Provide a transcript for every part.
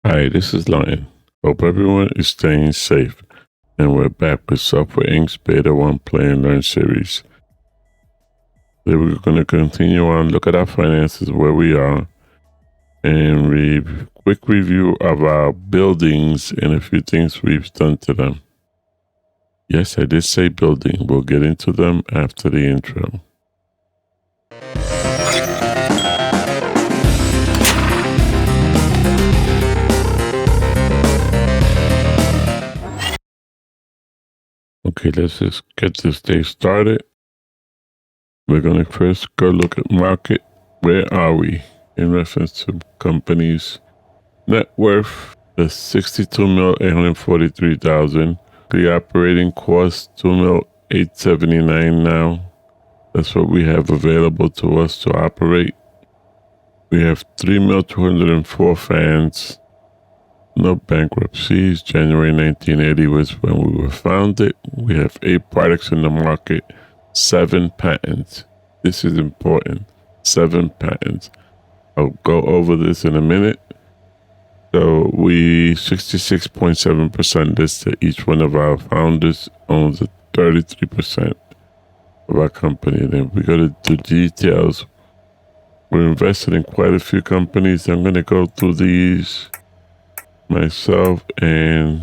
Hi, this is LatN. Hope everyone is staying safe. And we're back with Software Inc.'s Beta 1 Play and Learn series. Today we're going to continue on, look at our finances, where we are, and quick review of our buildings and a few things we've done to them. Yes, I did say building. We'll get into them after the intro. Okay, let's just get this day started. We're going to first go look at market. Where are we in reference to companies? Net worth is $62,843,000. The operating cost $2,879,000 now. That's what we have available to us to operate. We have 3,204 fans. No bankruptcies. January 1980 was when we were founded. We have 8 products in the market, 7 patents. This is important. 7 patents. I'll go over this in a minute. So we 66.7% listed. Each one of our founders owns 33% of our company. Then we go to the details. We're invested in quite a few companies. I'm going to go through these myself, and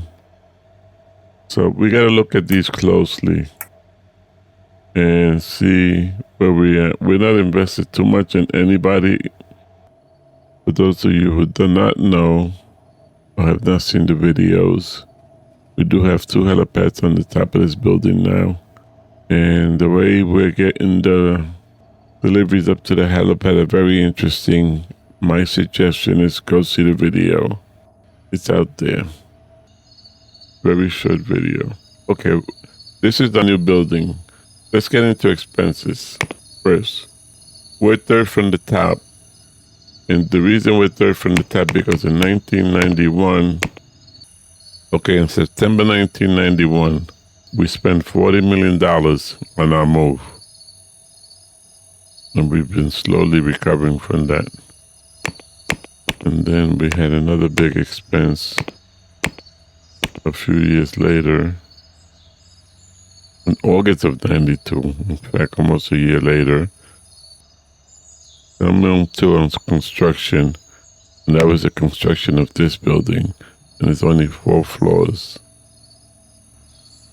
so we got to look at these closely and see where we at. We're not invested too much in anybody. For those of you who do not know or have not seen the videos, we do have 2 helipads on the top of this building now. And the way we're getting the deliveries up to the helipad are very interesting. My suggestion is go see the video. It's out there. Very short video. Okay, this is the new building. Let's get into expenses first. We're third from the top. And the reason we're third from the top because in 1991, in September 1991, we spent $40 million on our move. And we've been slowly recovering from that. And then we had another big expense a few years later, in August of 92, in fact, almost a year later. $1,200,000 on construction, and that was the construction of this building, and it's only 4 floors.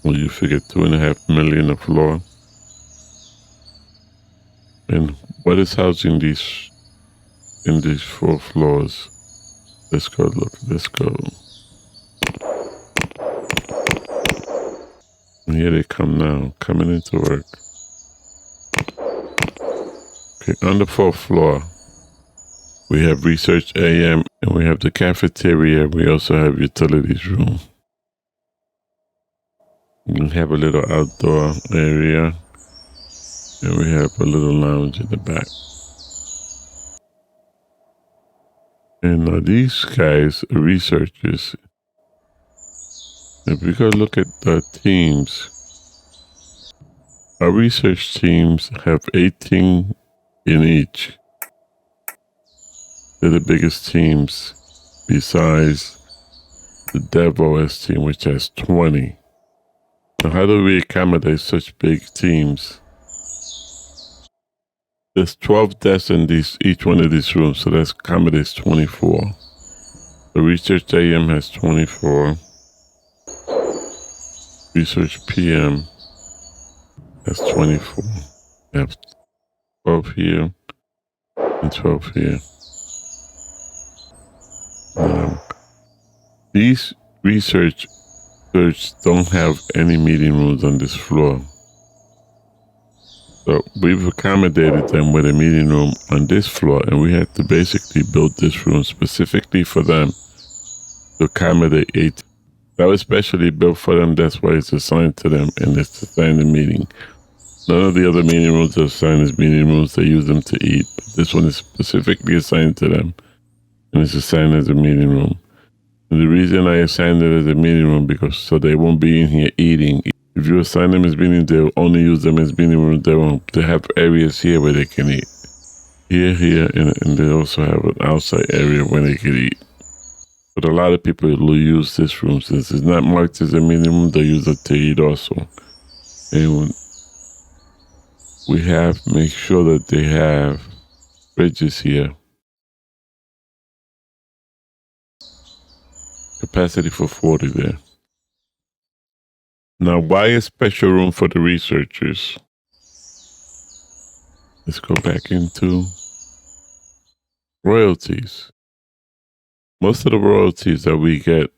Well, you figure $2.5 million a floor. And what is housing these in these 4 floors? Let's go look. Let's go. And here they come now, coming into work. Okay, on the 4th floor, we have Research AM, and we have the cafeteria. We also have utilities room. We have a little outdoor area, and we have a little lounge in the back. And these guys are researchers. If we go look at the teams, our research teams have 18 in each. They're the biggest teams besides the DevOS team, which has 20. Now, how do we accommodate such big teams? There's 12 desks in each one of these rooms, so that accommodates 24. The Research AM has 24. Research PM has 24. We have 12 here and 12 here. These research don't have any meeting rooms on this floor. So we've accommodated them with a meeting room on this floor, and we had to basically build this room specifically for them to accommodate 8. That was specially built for them. That's why it's assigned to them, and it's assigned a meeting. None of the other meeting rooms are assigned as meeting rooms. They use them to eat. But this one is specifically assigned to them, and it's assigned as a meeting room. And the reason I assigned it as a meeting room because so they won't be in here eating. If you assign them as meeting, they'll only use them as meeting room. They have areas here where they can eat. Here, and they also have an outside area where they can eat. But a lot of people will use this room since it's not marked as a meeting room. They use it to eat also. And we have make sure that they have fridges here. Capacity for 40 there. Now, why a special room for the researchers? Let's go back into royalties. Most of the royalties that we get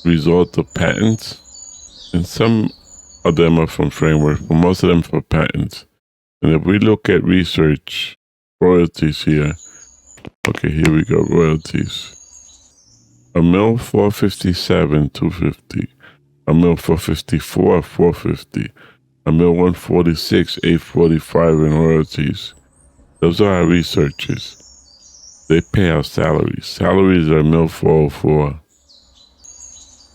result of patents, and some of them are from framework, but most of them for patents. And if we look at research royalties here, okay, here we go, royalties. A mil 457, 250. A mil 454, 450. A mil 146, 845 in royalties. Those are our researchers. They pay our salaries. Salaries are a mil 404.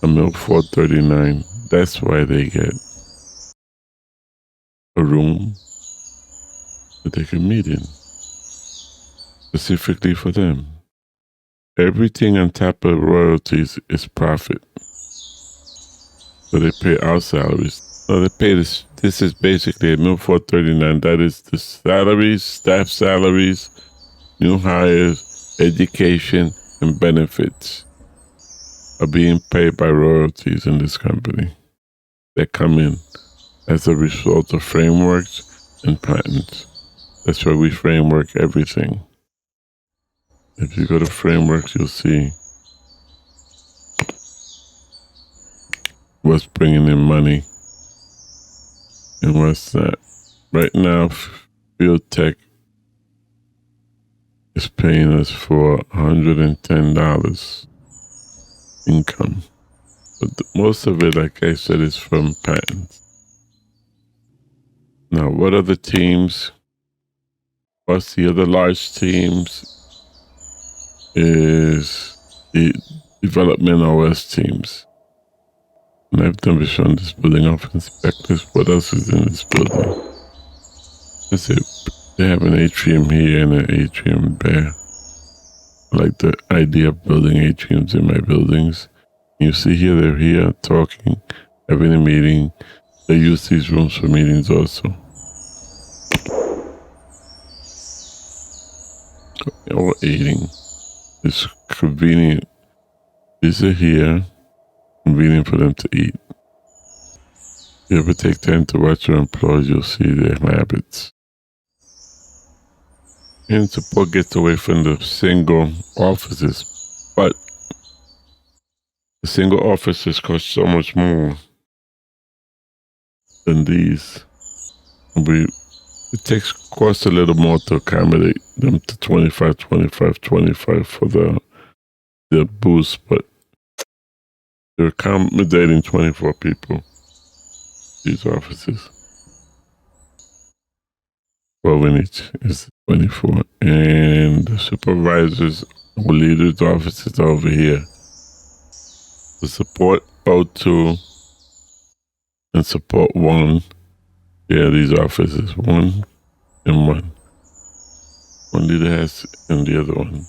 A mil 439. That's why they get a room that they can meet in, specifically for them. Everything on top of royalties is profit. So they pay our salaries. So they pay this. This is basically a mil 439. That is the salaries, staff salaries, new hires, education, and benefits are being paid by royalties in this company that come in as a result of frameworks and patents. That's why we framework everything. If you go to frameworks, you'll see what's bringing in money and what's not. Right now, Field Tech is paying us for $110 income. But most of it, like I said, is from patents. Now, what other teams? What's the other large teams? Is the development OS teams. And I've never shown this building off inspectors. What else is in this building? That's it. They have an atrium here and an atrium there. I like the idea of building atriums in my buildings. You see here, they're here talking, having a meeting. They use these rooms for meetings also. Or eating. It's convenient. These are here, convenient for them to eat. If you ever take time to watch your employees, you'll see their habits. And support gets away from the single offices, but the single offices cost so much more than these. It costs a little more to accommodate them to 25 for the boost, but they're accommodating 24 people, these offices. 12 in each is 24. And the supervisors or leaders' offices are over here. The support 02 and support 1. Yeah, these offices, 1 and 1. One leader has and the other one.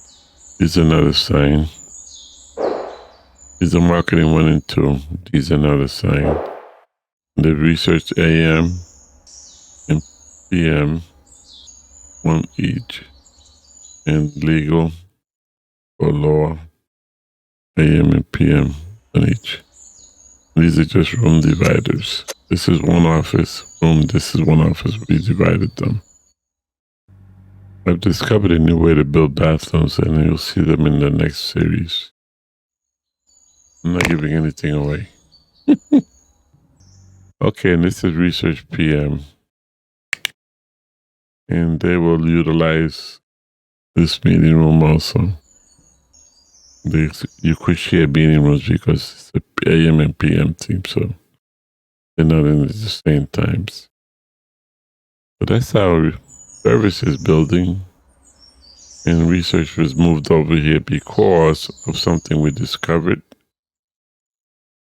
These are not assigned. These are marketing 1 and 2. These are not assigned. The research AM and PM, 1 each. And legal or law, AM and PM, 1 each. These are just room dividers. This is one office room. This is one office. We divided them. I've discovered a new way to build bathrooms, and you'll see them in the next series. I'm not giving anything away. Okay, and this is Research PM. And they will utilize this meeting room also. You could share meeting rooms because it's the AM and PM team, so they're not in the same times. But that's our services building. And research was moved over here because of something we discovered.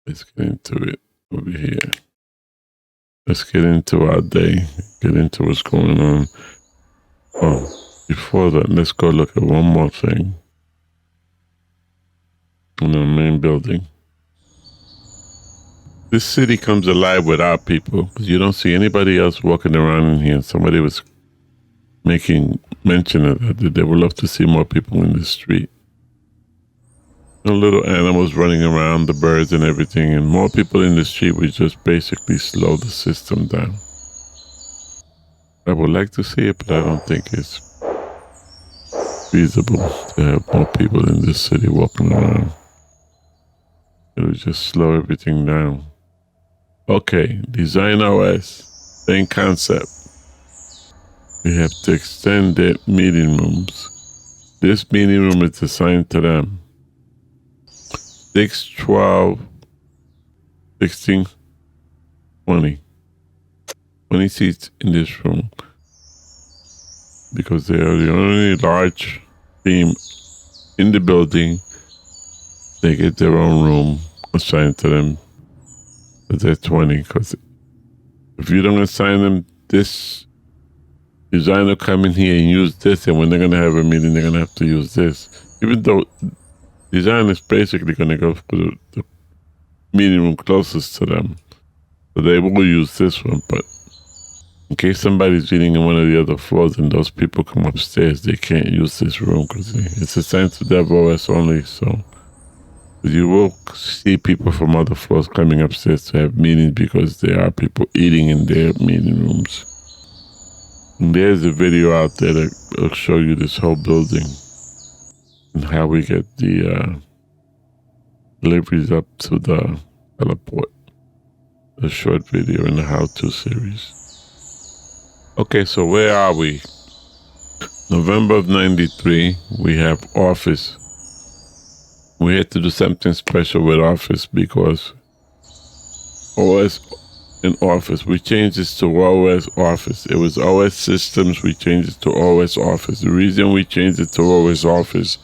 Let's get into it over here. Let's get into our day, get into what's going on. Oh, before that, let's go look at one more thing. in the main building. This city comes alive without people, because you don't see anybody else walking around in here. Somebody was making mention of that they would love to see more people in the street. The little animals running around, the birds and everything, and more people in the street would just basically slow the system down. I would like to see it, but I don't think it's feasible to have more people in this city walking around. It would just slow everything down. Okay, design OS, same concept. We have to extend the meeting rooms. This meeting room is assigned to them. 6, 12, 16, 20. 20 seats in this room. Because they are the only large team in the building. They get their own room assigned to them. But they're 20. Because if you don't assign them this, designer come in here and use this, and when they're going to have a meeting, they're going to have to use this. Even though design is basically going to go for the meeting room closest to them. So they will use this one, but in case somebody's eating in one of the other floors and those people come upstairs, they can't use this room because it's assigned to Dev OS only. So you will see people from other floors coming upstairs to have meetings because there are people eating in their meeting rooms. And there's a video out there that will show you this whole building and how we get the deliveries up to the teleport. A short video in the how-to series. Okay, so where are we? November of 93, we have Office. We had to do something special with Office because OS in Office, we changed this to OS Office. It was OS Systems, we changed it to OS Office. The reason we changed it to OS Office,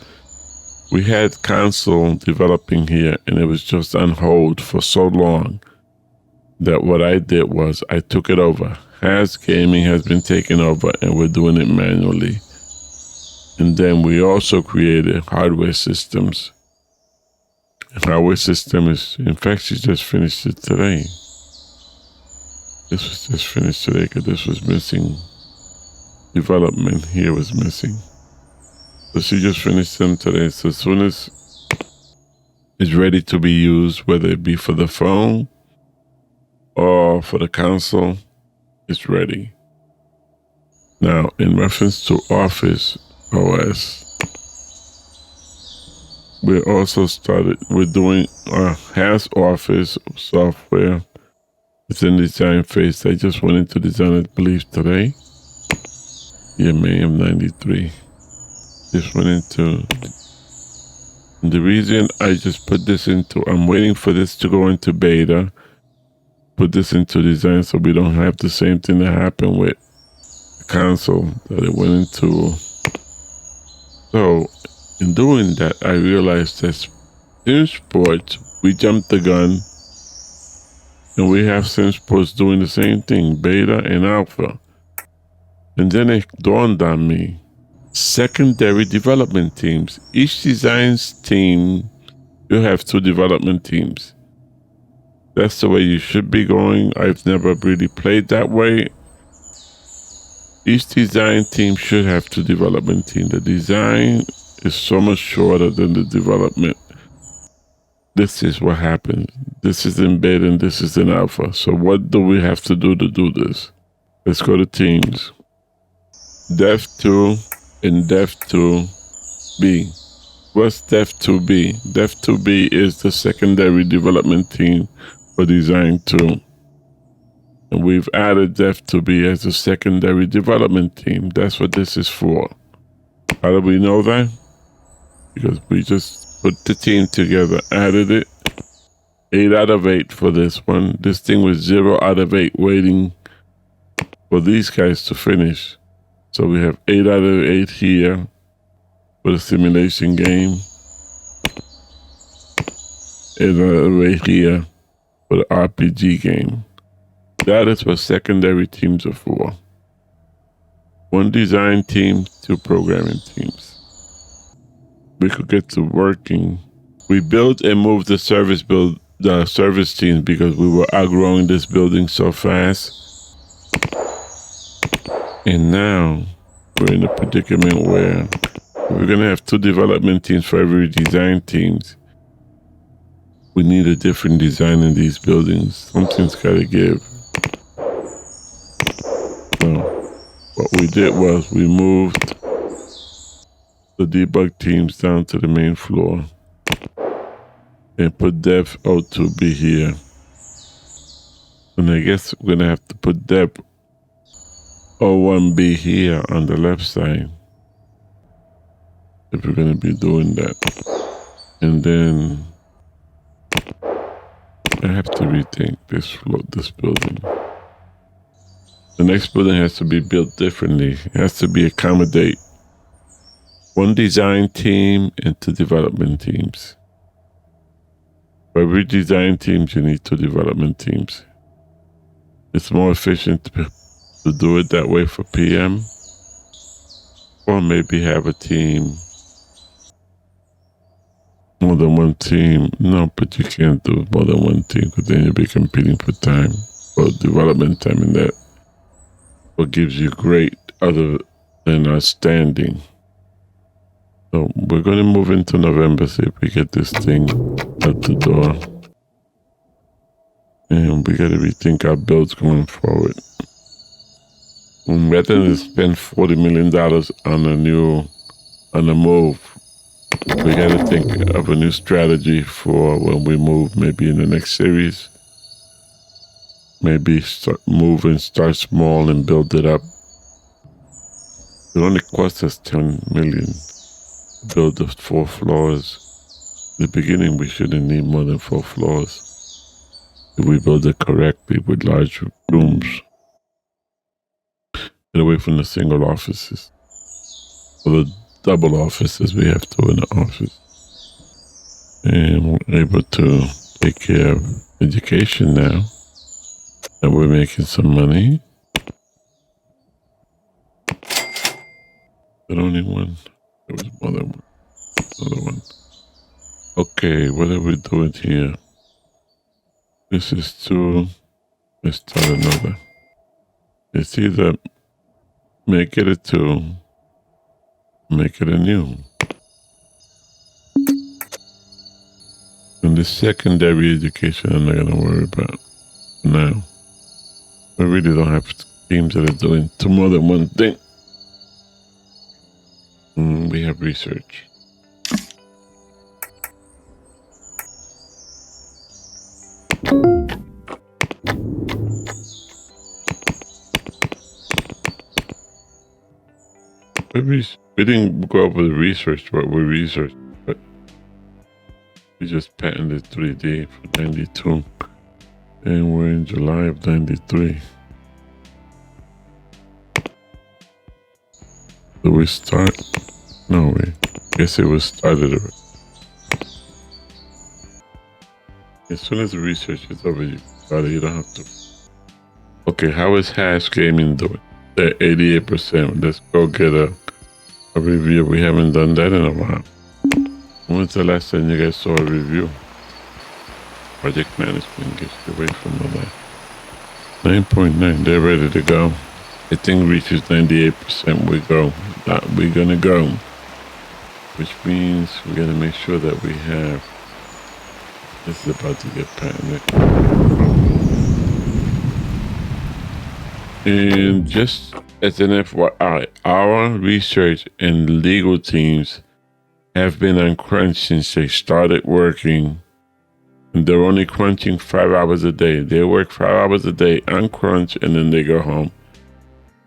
we had console developing here and it was just on hold for so long that what I did was I took it over. Has Gaming has been taken over and we're doing it manually. And then we also created Hardware Systems. And Hardware System is, in fact, she just finished it today. This was just finished today because this was missing. Development here was missing. So she just finished them today. So as soon as it's ready to be used, whether it be for the phone or for the console, it's ready. Now, in reference to Office OS, we're doing Has Office software. It's in design phase. I just went into design, I believe, today. Yeah, May of 93. Just went into, the reason I just put this into, I'm waiting for this to go into beta. Put this into design so we don't have the same thing that happened with the console that it went into. So in doing that, I realized that Sim Sports, we jumped the gun and we have Sim Sports doing the same thing, beta and alpha. And then it dawned on me, secondary development teams. Each designs team, you have 2 development teams. That's the way you should be going. I've never really played that way. Each design team should have 2 development teams. The design is so much shorter than the development. This is what happens. This is in beta and this is in alpha. So what do we have to do this? Let's go to teams. Dev 2 and Dev 2B. What's Dev 2B? Dev 2B is the secondary development team for Design 2. And we've added Dev 2B as a secondary development team. That's what this is for. How do we know that? Because we just put the team together, added it. 8 out of 8 for this one. This thing was 0 out of 8 waiting for these guys to finish. So we have 8 out of 8 here for the simulation game. 8 out of 8 here for the RPG game. That is what secondary teams are for. 1 design team, 2 programming teams. We could get to working We built and moved the service teams because we were outgrowing this building so fast. And now we're in a predicament where we're going to have 2 development teams for every design teams. We need a different design in these buildings. Something's got to give. So what we did was we moved the debug teams down to the main floor and put Diff 02 be here. And I guess we're going to have to put Diff 01B here on the left side if we're going to be doing that. And then I have to rethink this building. The next building has to be built differently. It has to be accommodate 1 design team and 2 development teams. For every design team, you need 2 development teams. It's more efficient to do it that way for PM, or maybe have a team, more than 1 team. No, but you can't do more than 1 team because then you'll be competing for time, for development time, and that what gives you great other than outstanding. So we're going to move into November, see if we get this thing out the door. And we got to rethink our builds going forward. Rather than spend $40 million on a move, we got to think of a new strategy for when we move, maybe in the next series. Maybe move and start small and build it up. It only cost us $10 million to build the 4 floors. In the beginning, we shouldn't need more than 4 floors. If we build it correctly with large rooms. Get away from the single offices. Or the double offices we have 2 in the office. And we're able to take care of education now. And we're making some money. But only 1. There was more than 1. Another 1. Okay, what are we doing here? This is 2. Let's start another. It's either make it a 2, make it a new. And the secondary education I'm not going to worry about now. We really don't have teams that are doing 2 more than 1 thing. We have research. We didn't go over the research, what we researched, but we just patented 3D for 92. And we're in July of 93. Do we start? No, we guess it was started already. As soon as the research is over, you don't have to. Okay, how is Hash Gaming doing? They're 88%. Let's go get a review. We haven't done that in a while. When's the last time you guys saw a review? Project management gets away from the left. 9.9, they're ready to go. I think reaches 98%, we're gonna go. Which means we gotta make sure that we have, this is about to get patented. And just as an FYI, our research and legal teams have been on crunch since they started working. And they're only crunching 5 hours a day. They work 5 hours a day on crunch and then they go home.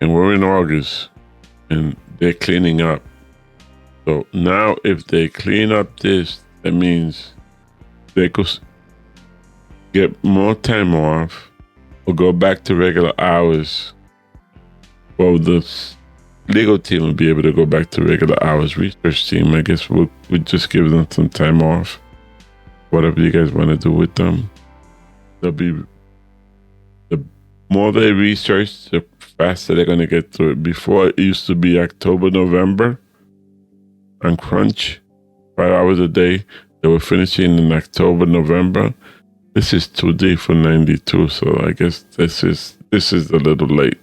And we're in August and they're cleaning up. So now if they clean up this, that means they could get more time off or go back to regular hours. Well, the legal team will be able to go back to regular hours. Research team, I guess we'll just give them some time off. Whatever you guys want to do with them. They'll be, the more they research, the faster they're going to get through it. Before, it used to be October, November on crunch, 5 hours a day. They were finishing in October, November. This is 2D for 92, so I guess this is a little late.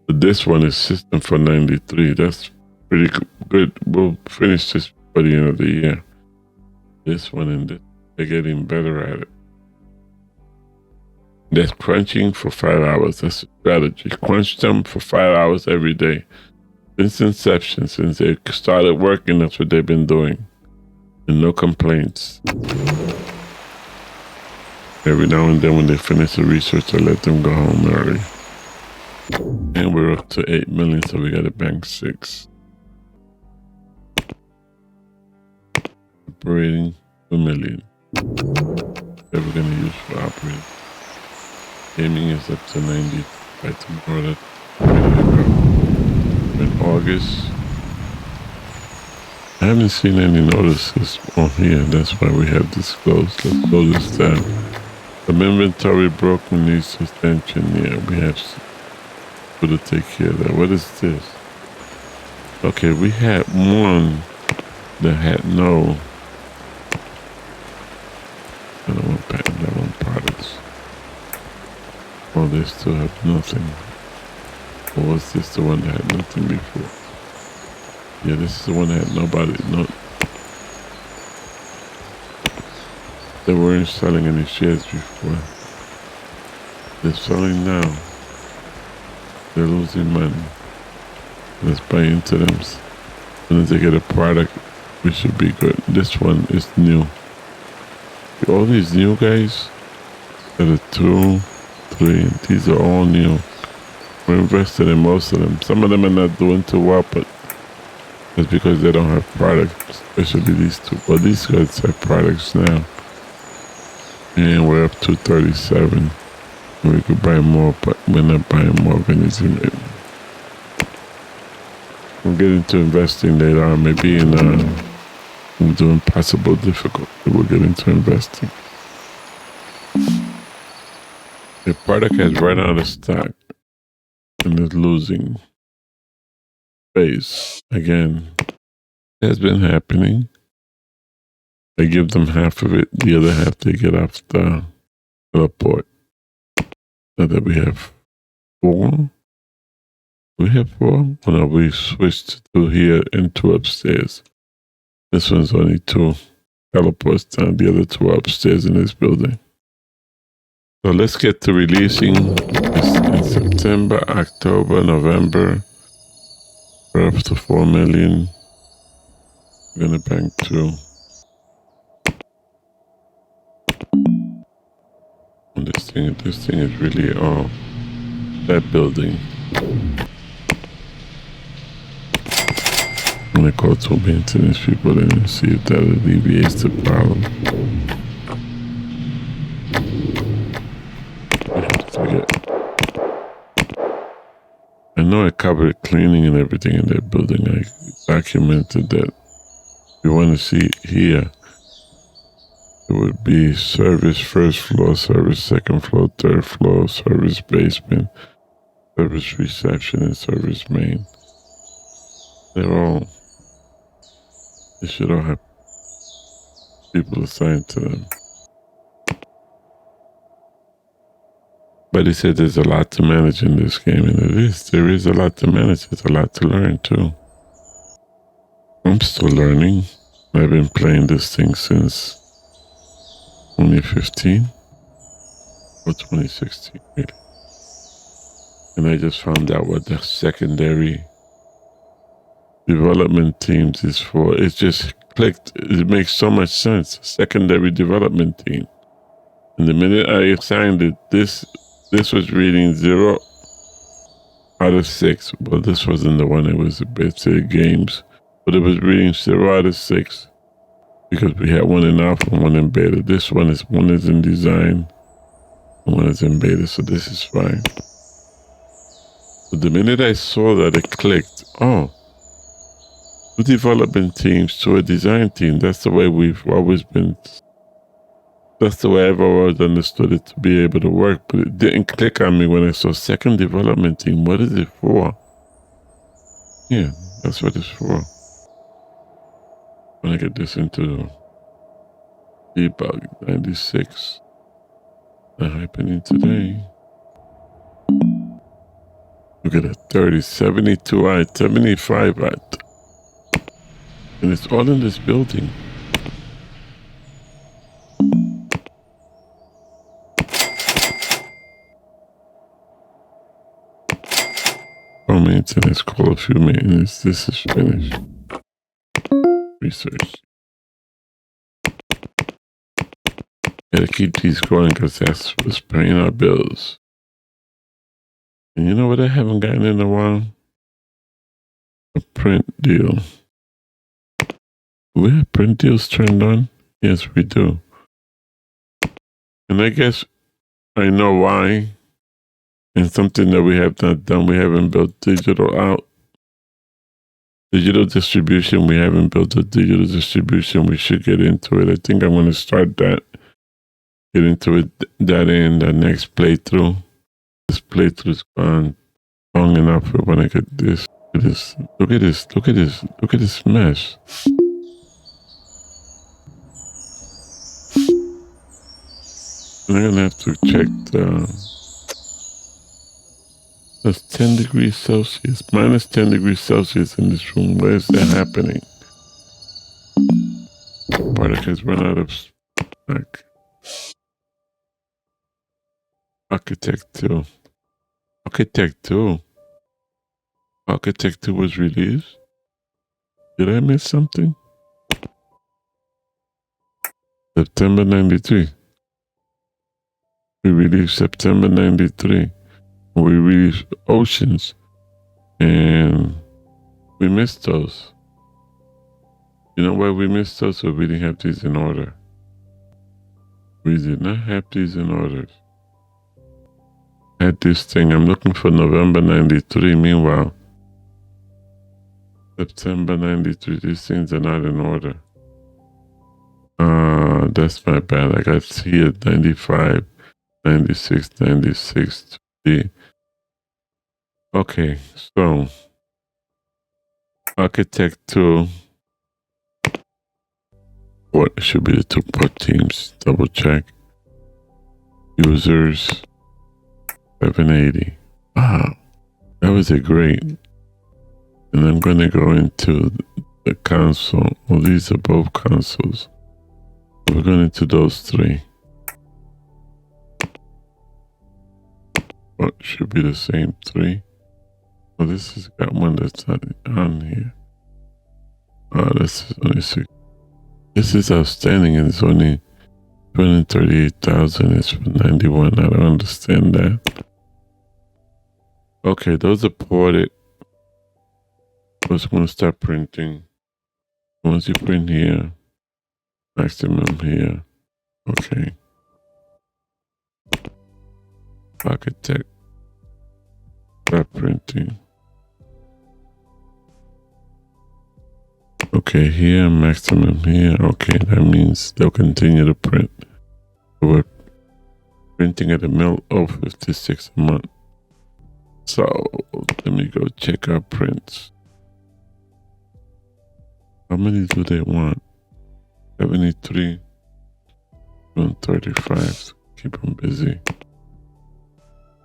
But this one is system for 93. That's pretty good. We'll finish this by the end of the year. This one and this, they're getting better at it. That's crunching for 5 hours. That's a strategy. Crunch them for 5 hours every day. Since inception, since they started working, that's what they've been doing. And no complaints. Every now and then when they finish the research, I let them go home early. And we're up to 8 million, so we got to bank 6. Operating 2 million. That we're going to use for operating. Gaming is up to 90 by tomorrow. In August. I haven't seen any notices on here. That's why we have this closed. Let's close this down. Some inventory broken needs attention. Yeah, we have to take care of that. What is this? Okay, we had one that had no. I don't want patent. I want products. Oh, they still have nothing. Or was this the one that had nothing before? Yeah, this is the one that had nobody. No, they weren't selling any shares before. They're selling now. They're losing money. Let's buy into them. As soon as they get a product, we should be good. This one is new. All these new guys that are 2, 3, these are all new. We're invested in most of them. Some of them are not doing too well, but it's because they don't have products, especially these two. But these guys have products now. And we're up to 37. We could buy more, but we're not buying more of anything. We'll get into investing later on, maybe in doing possible difficult. We'll get into investing. The product has run out of stock and is losing space. Again, it has been happening. They give them half of it, the other half they get off the teleport. So that we have 4. We have 4? Oh no, we switched to here and 2 upstairs. This one's only 2 teleports down, the other 2 are upstairs in this building. So let's get to releasing this in September, October, November. We're up to 4 million. We're gonna bank 2. And this thing is really that building. I'm gonna call 2 maintenance people in and see if that alleviates the problem. I know I covered cleaning and everything in that building. I documented that. If you want to see here, it would be service first floor, service second floor, third floor, service basement, service reception, and service main. They should all have people assigned to them. But he said there's a lot to manage in this game, and there is a lot to manage. There's a lot to learn too. I'm still learning. I've been playing this thing since 2015 or 2016, really. And I just found out what the secondary development teams is for. It just clicked. It makes so much sense. Secondary development team. And the minute I assigned it, this was reading 0 out of 6. Well, this wasn't the one. It was a bit games, but it was reading 0 out of 6 because we had one in alpha and one in beta. This one is in design and one is in beta, so this is fine. But the minute I saw that, it clicked. Oh, 2 development teams to a design team. That's the way we've always been. That's the way I've always understood it to be able to work, but it didn't click on me when I saw second development team. What is it for? Yeah, that's what it's for. When I get this into Debug 96. Not happening today. Look at that 30, 72 watt, 75 watt. And it's all in this building. Oh, maintenance, call a few maintenance. This is finished. Research. Gotta keep these going because that's what's paying our bills. And you know what I haven't gotten in a while? A print deal. Do we have print deals turned on? Yes, we do. And I guess I know why. And something that we have not done, we haven't built digital out. Digital distribution, we haven't built a digital distribution. We should get into it. I think I'm going to start that. Get into it, that in the next playthrough. This playthrough is gone long enough for when I get this. Look at this. Look at this. Look at this mess. And I'm going to have to check that's 10 degrees Celsius, minus 10 degrees Celsius in this room. Where is that happening? Product has run out of stock. Architect 2. Architect 2. Architect 2 was released. Did I miss something? September 93. We released September 93. We released Oceans. And we missed those. You know why we missed those? So we didn't have these in order. We did not have these in order. I had this thing. I'm looking for November 93. Meanwhile, September 93. These things are not in order. That's my bad. I got here 95, 96, 96, 2D. Okay, so Architect 2. What should be the 2-port teams? Double check. Users 780. Wow, that was a great. And I'm going to go into the console. Well, these are both consoles. We're going into those three. What should be the same three? Well, this has got one that's not on here. This is only 6. This is outstanding, and it's only 238,000. It's for 91. I don't understand that. Okay, those are ported. First, I'm going to start printing. Once you print here, maximum here. Okay. Architect. Start printing. Okay, here, maximum here. Okay, that means they'll continue to print. We're printing at a mill of 56 a month. So let me go check our prints. How many do they want? 73, 135. Keep them busy.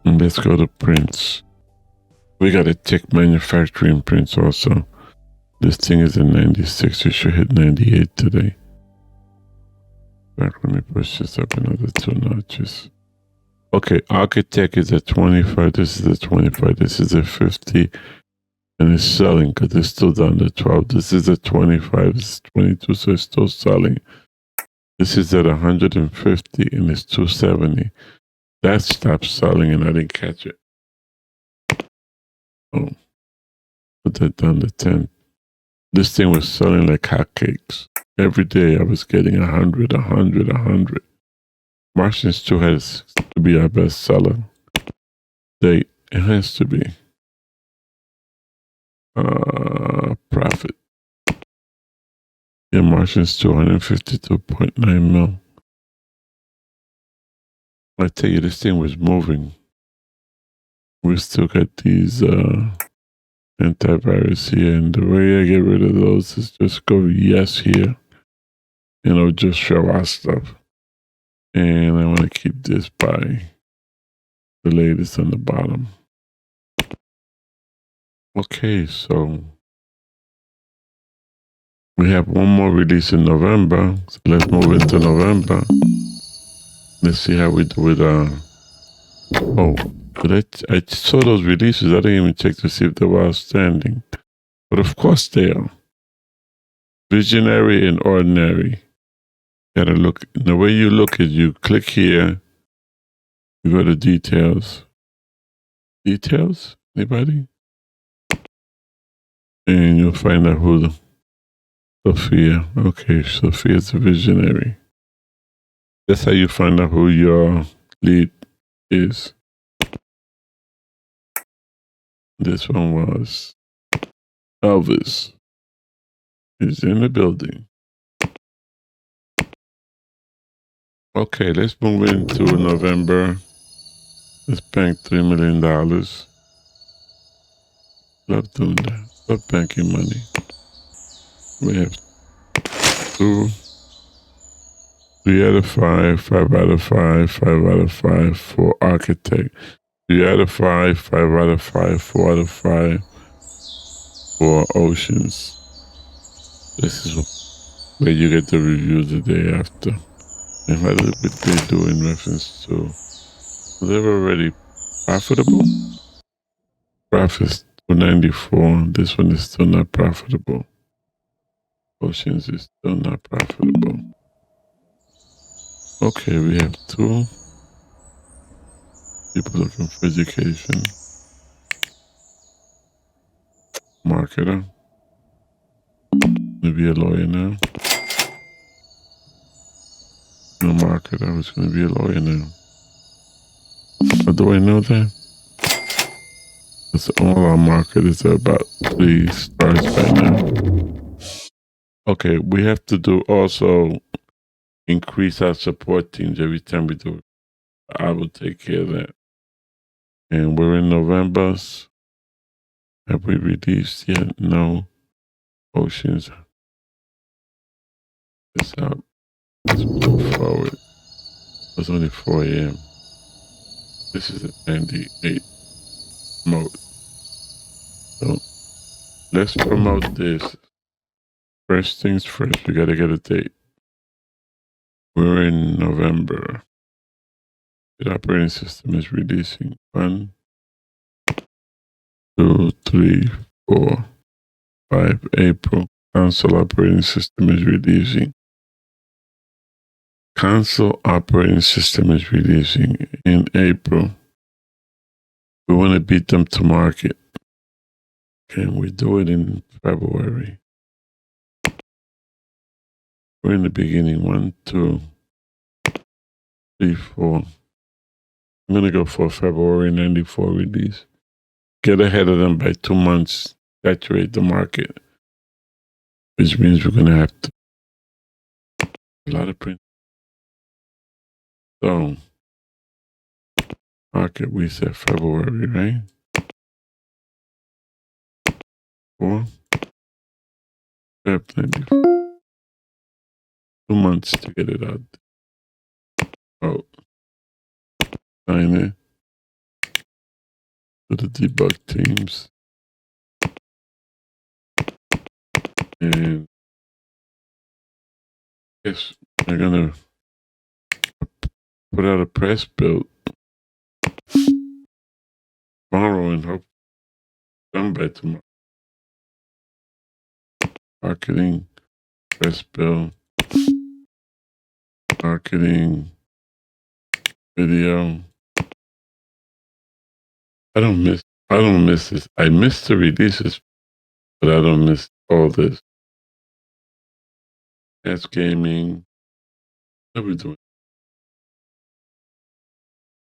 And let's go to prints. We gotta check manufacturing prints also. This thing is a 96. We should hit 98 today. Back, let me push this up another 2 notches. Okay, Architect is at 25. This is a 25. This is a 50. And it's selling because it's still down to 12. This is a 25. It's 22, so it's still selling. This is at 150 and it's 270. That stopped selling and I didn't catch it. Oh, put that down to 10. This thing was selling like hotcakes. Every day I was getting 100, 100, 100. Martians 2 has to be our best seller. It has to be. Profit. Yeah, Martians 252.9 mil. I tell you, this thing was moving. We still got these antivirus here, and the way I get rid of those is just go yes here. just show our stuff. And I want to keep this by the latest on the bottom. Okay, so we have one more release in November. So let's move into November. Let's see how we do with but I saw those releases. I didn't even check to see if they were outstanding. But of course they are. Visionary and ordinary. You gotta look. The way you look is you click here, you go to details. Details? Anybody? And you'll find out who Sophia. Okay, Sophia's a visionary. That's how you find out who your lead is. This one was Elvis. Is in the building. Okay, let's move into November. Let's bank $3 million. Love doing that. Love banking money. We have 3 out of 5, 5 out of 5, 5 out of 5 for architect. 3 out of 5, 5 out of 5, 4 out of 5 for oceans. This is where you get the review the day after. And what did they do in reference to? They were already profitable. Profits 294. This one is still not profitable. Oceans is still not profitable. Okay, we have 2 people looking for education. Marketer. Gonna be a lawyer now. No marketer who's gonna be a lawyer now. How do I know that? Because all our marketers are about 3 stars by now. Okay, we have to do also increase our support teams every time we do it. I will take care of that. And we're in November. Have we released yet? No. Oceans. It's out. Let's move forward. It's only 4 a.m. This is at 98 mode. So let's promote this. First things first, we gotta get a date. We're in November. The operating system is releasing 1, 2, 3, 4, 5. April. Console operating system is releasing. Console operating system is releasing in April. We want to beat them to market. Can we do it in February? We're in the beginning. 1, 2, 3, 4. I'm going to go for February 94 release. Get ahead of them by 2 months. Saturate the market. Which means we're going to have to a lot of print. So, market, we said February, right? 4. Feb 94. 2 months to get it out. Oh. Sign it. To the debug teams. And yes, we're gonna put out a press build tomorrow and hope done by tomorrow. Marketing, press build, marketing, video. I don't miss this. I miss the releases, but I don't miss all this. That's gaming. What are we doing?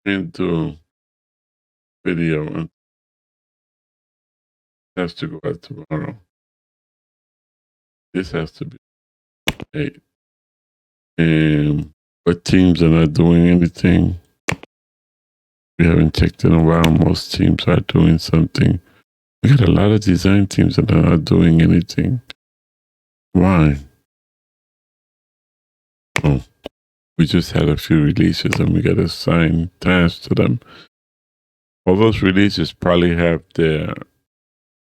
Can't do video and has to go out tomorrow. This has to be 8. And but teams are not doing anything. We haven't checked in a while. Most teams are doing something. We got a lot of design teams that are not doing anything. Why? Oh, we just had a few releases and we got to assign tasks to them. All those releases probably have their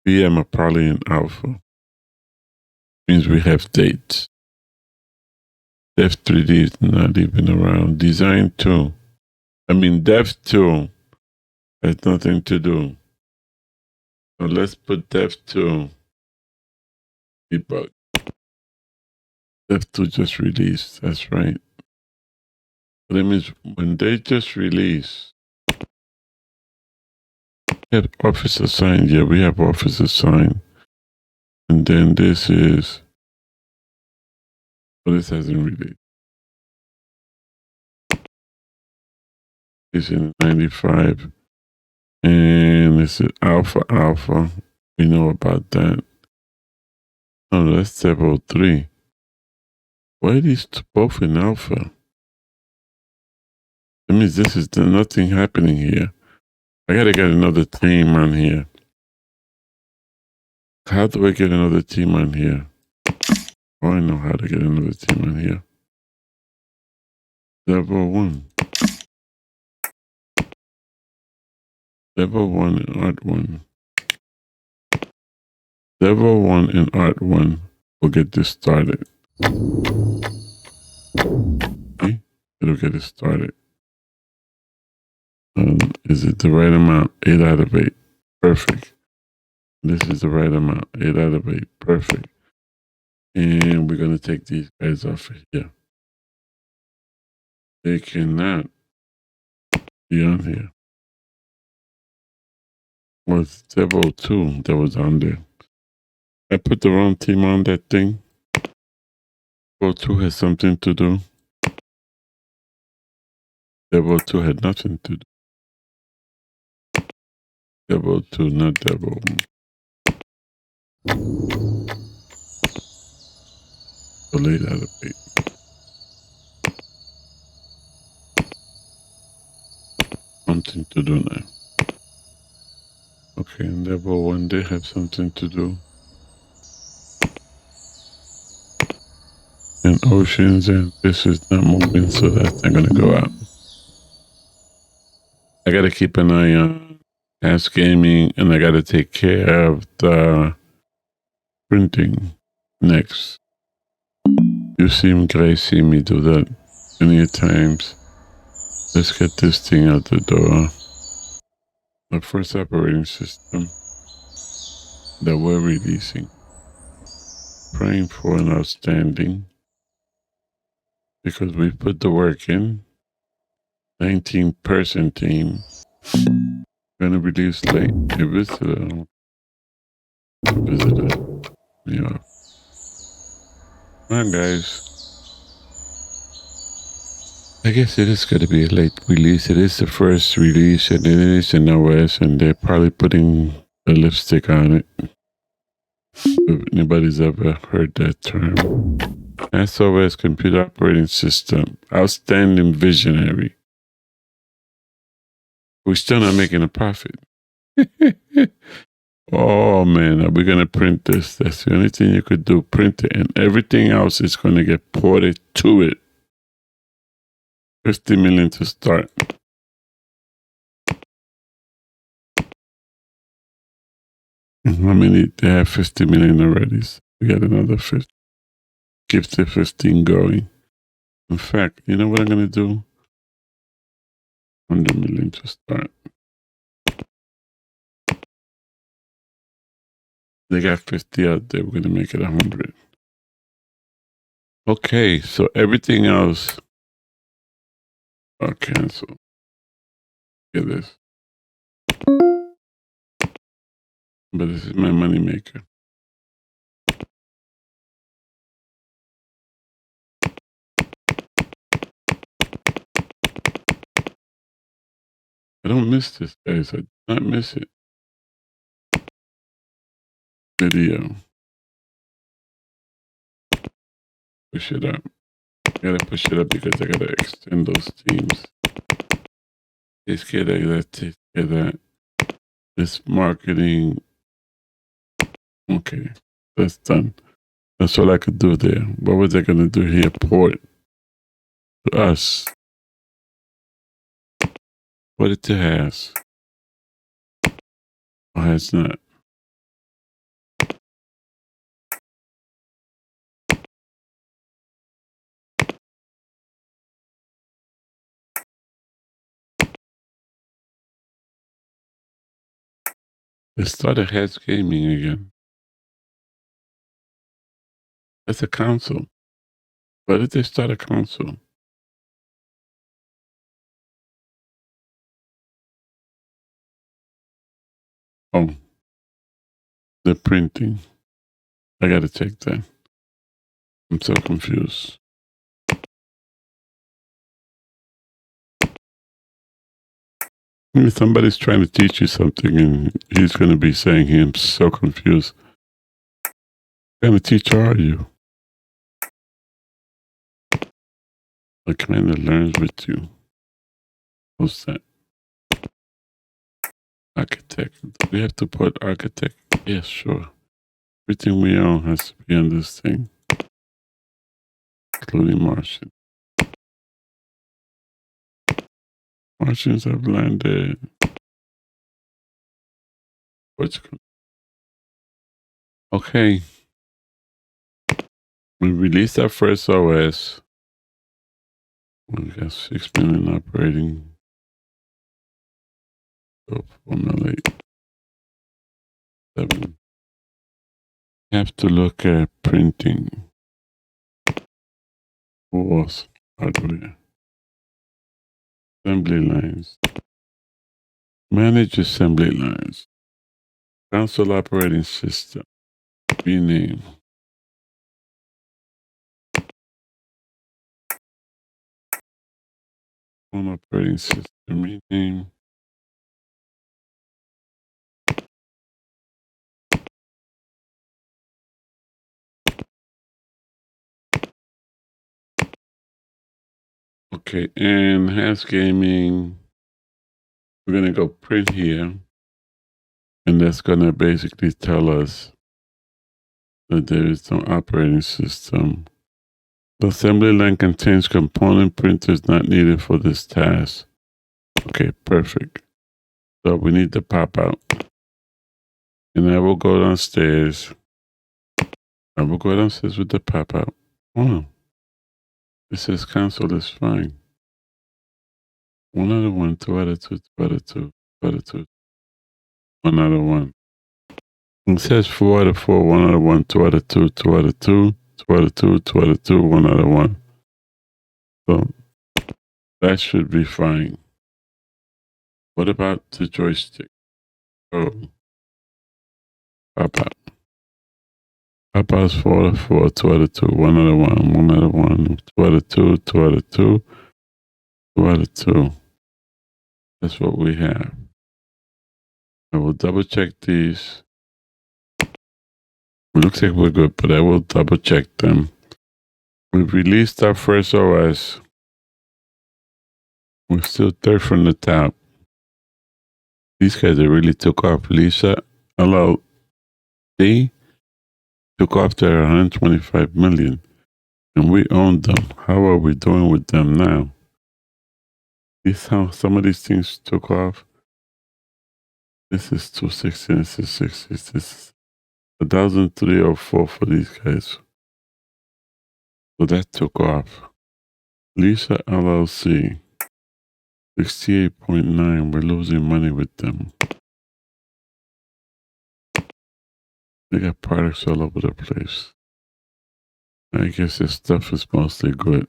VM are probably in alpha. Means we have dates. Dev 3D is not even around. Design 2. Dev 2 has nothing to do. So let's put Dev 2 debug. Dev 2 just released. That's right. But that means when they just release, we have Office assigned. Yeah, we have Office assigned. And then this is, well, this hasn't released. It's in 95. And this is alpha. We know about that. Oh, that's 703. Why are these both in alpha? That means this is nothing happening here. I gotta get another team on here. How do I get another team on here? Oh, I know how to get another team on here. Level 1. Level 1 in Art 1. Level 1 in Art 1. We'll get this started. Okay, it'll get it started. Is it the right amount? 8 out of 8. Perfect. This is the right amount. 8 out of 8. Perfect. And we're going to take these guys off of here. They cannot be on here. Was level 2 that was on there. I put the wrong team on that thing. Level 2 has something to do. Level 2 had nothing to do. Level 2, not level 1. So 8 out of 8. Something to do now. Okay, and level 1, they have something to do. And oceans, and this is not moving, so that's not going to go out. I got to keep an eye on Ask Gaming, and I got to take care of the printing next. You guys see me do that many times. Let's get this thing out the door. The first operating system that we're releasing. Praying for an outstanding, because we put the work in. 19-person team. Gonna release late. A visitor. Yeah. Come on, guys. I guess it is gonna be a late release. It is the first release, and it is in OS, and they're probably putting a lipstick on it. If anybody's ever heard that term. SOS computer operating system. Outstanding visionary. We're still not making a profit. Oh man, are we gonna print this? That's the only thing you could do. Print it, and everything else is gonna get ported to it. 50 million to start. How many? They have 50 million already. So we got another 50. Keep the 15 going. In fact, you know what I'm gonna do? 100 million to start. They got 50 out there. We're gonna make it 100. Okay, so everything else are canceled. Get this. But this is my money maker. I don't miss this, guys. I do not miss it. Video. Push it up. I gotta push it up because I gotta extend those teams. Let's get that. This marketing. Okay, that's done. That's all I could do there. What was I gonna do here? Port. to us. What it has. Or has not. It started Heads Gaming again. That's a console. Why did they start a console? Oh, the printing. I gotta check that. I'm so confused. Maybe somebody's trying to teach you something and he's going to be saying, I'm so confused. What kind of teacher are you? What kind of learns with you? What's that? Architect. Do we have to put architect? Yes, sure. Everything we own has to be on this thing, including Martian. Martians have landed. Okay. We released our first OS. We got 6 million operating. So 4,087. You have to look at printing. What's hardware? Assembly lines. Manage assembly lines. Console operating system. Rename. Phone operating system. Rename. Okay, and Has Gaming. We're gonna go print here. And that's gonna basically tell us that there is no operating system. The assembly line contains component printers not needed for this task. Okay, perfect. So we need the pop out. And I will go downstairs. I will go downstairs with the pop out. Oh, it says console is fine. 1 out of 1, 2 out of 2, 2 out of 2, 2 out of 2, 1 out of 1. It says 4 out of 4, 1 out of 1, 2 out of 2, 2 out of 2, 2 out of 2, 2 out of 2, 1 out of 1. So that should be fine. What about the joystick? Oh, pop out. Pop out's 4 out of 4, 2 out of 2, 1 out of 1, 1 out of 1, 2 out of 2, 2 out of 2, 2 out of 2. That's what we have. I will double check these. It looks like we're good, but I will double check them. We've released our first OS. We're still third from the top. These guys that really took off. Lisa, hello. They took off to 125 million and we owned them. How are we doing with them now? This how some of these things took off. This is 260, this is 60, this is 1,304 for these guys. So that took off. Lisa LLC, 68.9. We're losing money with them. They got products all over the place. I guess this stuff is mostly good.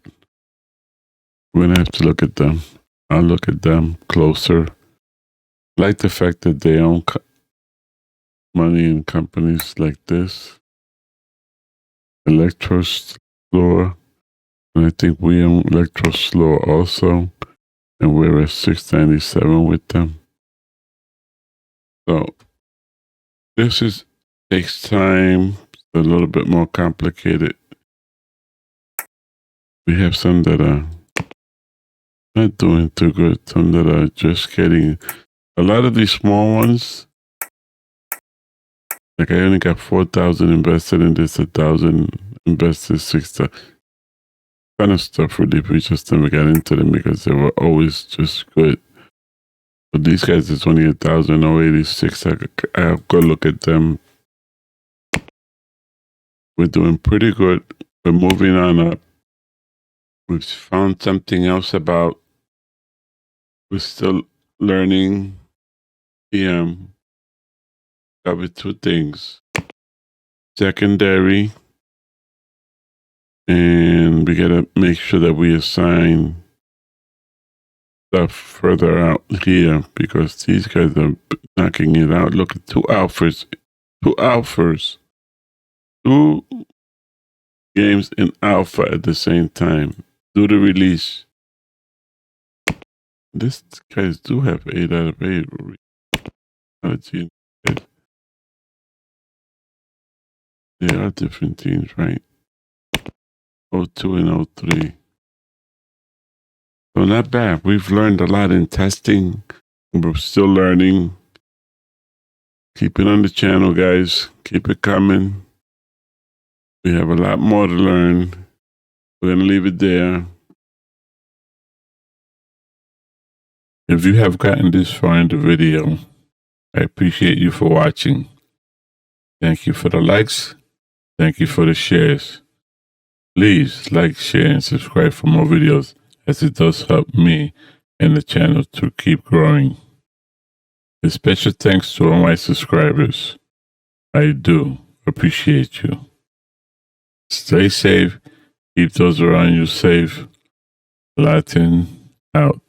We're gonna have to look at them. I'll look at them closer. I like the fact that they own money in companies like this. Electrostore. And I think we own Electrostore also. And we're at 697 with them. So this takes time. It's a little bit more complicated. We have some that are not doing too good. Some that are just getting. A lot of these small ones, like I only got 4,000 invested in this, 1,000 invested, 6,000. kind of stuff really. We just never got into them because they were always just good. But these guys is 28,086. I'll go look at them. We're doing pretty good. We're moving on up. We've found something else about. We're still learning PM. Covered two things. Secondary. And we gotta make sure that we assign stuff further out here because these guys are knocking it out. Look at two alphas. Two games in alpha at the same time. Do the release. These guys do have 8 out of 8. They are different teams, right? 02 and 03. So not bad. We've learned a lot in testing. We're still learning. Keep it on the channel, guys. Keep it coming. We have a lot more to learn. We're going to leave it there. If you have gotten this far in the video, I appreciate you for watching. Thank you for the likes. Thank you for the shares. Please like, share, and subscribe for more videos as it does help me and the channel to keep growing. A special thanks to all my subscribers. I do appreciate you. Stay safe. Keep those around you safe. LatN out.